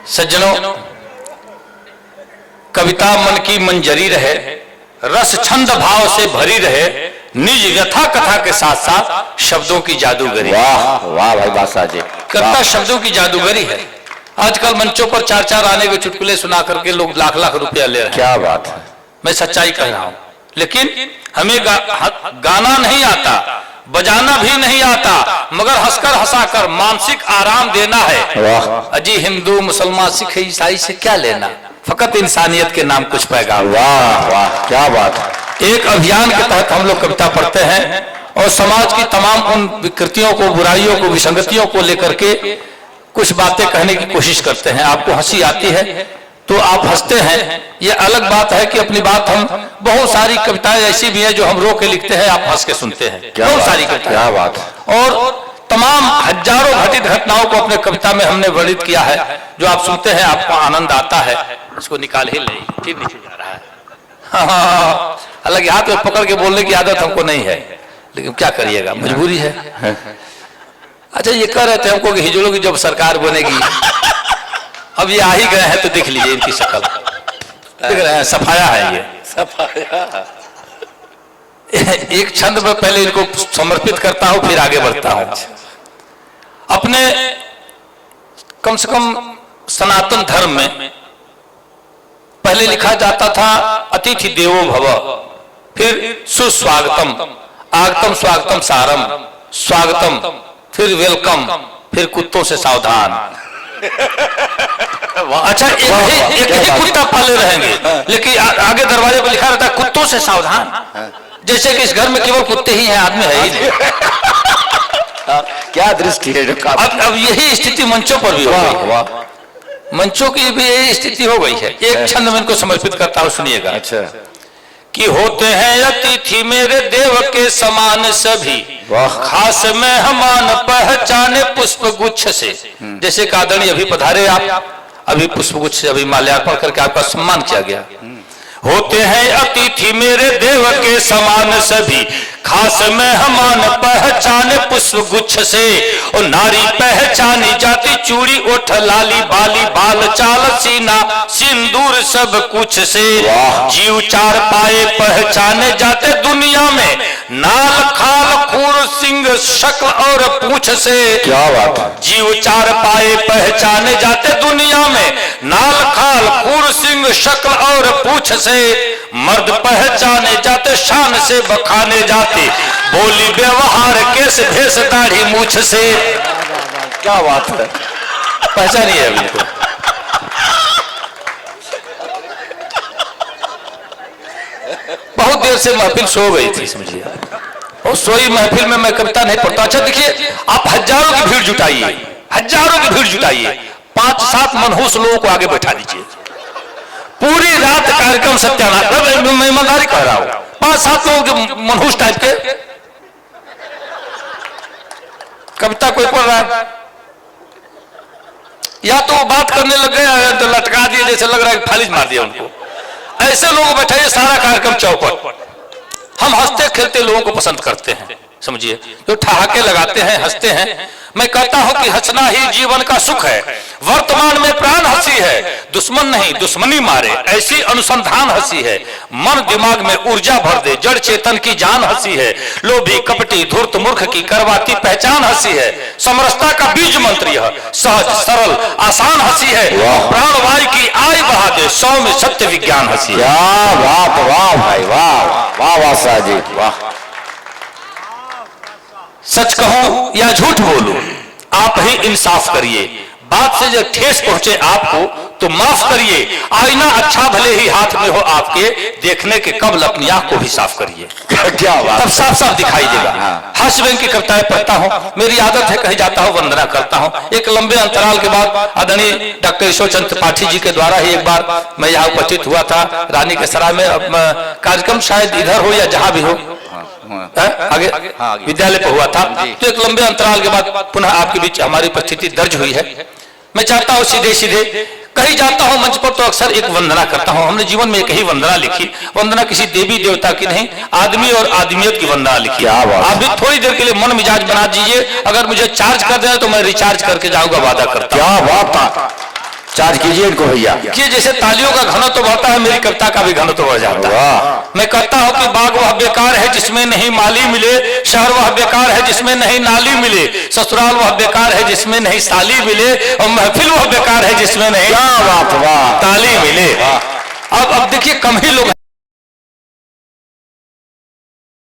सज्जनों, कविता मन की मंजरी रहे, रस छंद भाव से भरी रहे, निज व्यथा कथा के साथ साथ शब्दों की जादूगरी। वाह वाह भाई बादशाह जी, कविता शब्दों की जादूगरी है। आजकल मंचों पर चार चार आने के चुटकुले सुना करके लोग लाख लाख रुपया ले रहे हैं। क्या बात है। मैं सच्चाई कह रहा हूं, लेकिन हमें गाना नहीं आता, बजाना भी नहीं आता, मगर हंसकर हंसाकर मानसिक आराम देना है। अजी हिंदू मुसलमान सिख ईसाई से क्या लेना, फकत इंसानियत के नाम कुछ पैगाम। वाह वाह क्या बात है। एक अभियान के तहत हम लोग कविता पढ़ते हैं और समाज की तमाम उन विकृतियों को, बुराइयों को, विसंगतियों को लेकर के कुछ बातें कहने की कोशिश करते हैं। आपको हंसी आती है तो आप हंसते हैं, ये अलग बात है कि अपनी बात हम, बहुत सारी कविताएं ऐसी भी हैं जो हम रो के लिखते हैं, आप हंस के सुनते हैं। बहुत सारी कविताएं। क्या बात है। और तमाम हजारों घटित घटनाओं को अपने कविता में हमने वर्णित किया है, जो आप सुनते हैं आपको आनंद आता है। इसको निकाल ही नहीं, फिर नीचे जा रहा है। हालांकि हाथ में पकड़ के बोलने की आदत हमको नहीं है, लेकिन क्या करिएगा, मजबूरी है। अच्छा, ये कह रहे थे हमको कि हिजड़ों की जब सरकार बनेगी, अब ये आ ही गए हैं तो देख लीजिए इनकी शक्ल, देख रहे हैं, सफाया है ये, सफाया। एक छंद में पहले इनको समर्पित करता हूं, फिर आगे बढ़ता हूं। अपने कम से कम सनातन धर्म में पहले लिखा जाता था अतिथि देवो भव, फिर सुस्वागतम, आगतम स्वागतम सारम, स्वागतम, फिर वेलकम, फिर कुत्तों से सावधान। अच्छा, एक ही कुत्ता पाले रहेंगे, लेकिन आगे दरवाजे पर लिखा रहता है कुत्तों से सावधान, जैसे कि इस घर में केवल कुत्ते ही हैं, आदमी है ही नहीं। क्या दृष्टि है जो अब यही स्थिति मंचों पर भी हो गई है। मंचों की भी यही स्थिति हो गई है। एक छंद में इनको समर्पित करता हूं, सुनिएगा। अच्छा। कि होते हैं अतिथि मेरे देव के समान सभी, खास मेहमान पहचाने पुष्प गुच्छ से। जैसे कादणी अभी पधारे आप, अभी पुष्प गुच्छ से अभी माल्यार्पण करके आपका सम्मान किया गया। होते हैं अतिथि मेरे देव के समान सभी, खास मेहमान पहचाने पुष्प गुच्छ से। और नारी पहचानी जाती चूड़ी ओठ लाली बाली बाल चाल सीना सिंदूर सब कुछ से। जीव चार पाए पहचाने जाते दुनिया में, नाल खाल खूर सिंह शक्ल और पूछ से। क्या बात है। जीव चार पाए पहचाने जाते दुनिया में, नाल खाल खूर सिंह शक्ल और पूछ से। मर्द पहचाने जाते शान से बखाने जाते, बोली व्यवहार केस भेष दाढ़ी मूछ से। क्या बात है। पहचानिए अभी को। बहुत देर से महफिल सो गई थी, समझिए, और सोई महफिल में मैं कविता नहीं पढ़ता। अच्छा देखिए, आप हजारों की भीड़ जुटाइए, हजारों की भीड़ जुटाइए, 5-7 मनहूस लोगों को आगे बैठा दीजिए, पूरी रात कार्यक्रम सत्यानाश। मैं ईमानदारी कह रहा हूं, 5-7 लोगों के मनहूस टाइप के कविता कोई पढ़ रहा है, या तो बात करने लग गए तो लटका दिए, जैसे लग रहा है फालिज मार दिया उनको। ऐसे लोग बैठाइए, सारा कार्यक्रम चौपट। हम हंसते खेलते लोगों को पसंद करते हैं, समझिए, जो ठहाके लगाते हैं, हंसते हैं। मैं कहता हूं कि हंसना ही जीवन का सुख है, वर्तमान में प्राण हंसी है, दुश्मन नहीं दुश्मनी मारे ऐसी अनुसंधान हंसी है। मन दिमाग में ऊर्जा भर दे, जड़ चेतन की जान हंसी है। लोभी कपटी धूर्त मूर्ख की करवाती पहचान हंसी है। समरसता का बीज मंत्र यह, सहज सरल आसान हंसी है। प्राणवायु की आय बढ़ा दे, 100 में सत्य विज्ञान हंसी है। क्या बात, वाह भाई वाह वाह बादशाह जी वाह। सच कहूं या झूठ बोलूं, आप ही इंसाफ करिए। बात से जब ठेस पहुंचे आपको तो माफ करिए। आईना अच्छा भले ही हाथ में हो आपके, देखने के कबल अपनी आंख को भी साफ करिए। क्या बात। तब साफ साफ दिखाई देगा। हर्ष बैंक की कविताएं पढ़ता हूं, मेरी आदत है कहीं जाता हूं वंदना करता हूं। एक लंबे अंतराल के बाद आदरणीय डॉक्टर ईश्वरचंद त्रिपाठी जी के द्वारा ही एक बार मैं यहाँ उपस्थित हुआ था रानी के सराय में। कार्यक्रम शायद इधर हो या जहां भी हो, आगे विद्यालय पर हुआ था। तो एक लंबे अंतराल के बाद पुनः आपके बीच हमारी उपस्थिति दर्ज हुई है। मैं चाहता हूं सीधे सीधे कहीं जाता हूं मंच पर तो अक्सर एक वंदना करता हूं। हमने जीवन में एक ही वंदना लिखी, वंदना किसी देवी देवता की नहीं, आदमी और आदमियत की वंदना लिखी। आप भी थोड़ी देर के लिए मन मिजाज बना दीजिए, अगर मुझे चार्ज कर देना तो मैं रिचार्ज करके जाऊंगा, वादा करता हूं। क्या बात। चार्ज कीजिए इनको भैया। कि जैसे तालियों का घनत्व बढ़ता है, मेरी कविता का भी घनत्व बढ़ जाता है। वाह। मैं कहता हूं कि बाग वह बेकार है जिसमें नहीं माली मिले, शहर वह बेकार है जिसमें नहीं नाली मिले, ससुराल वह बेकार है जिसमें नहीं साली मिले, और महफिल वह बेकार है जिसमें नहीं क्या बात, वाह। ताली मिले। अब देखिए कम ही लोग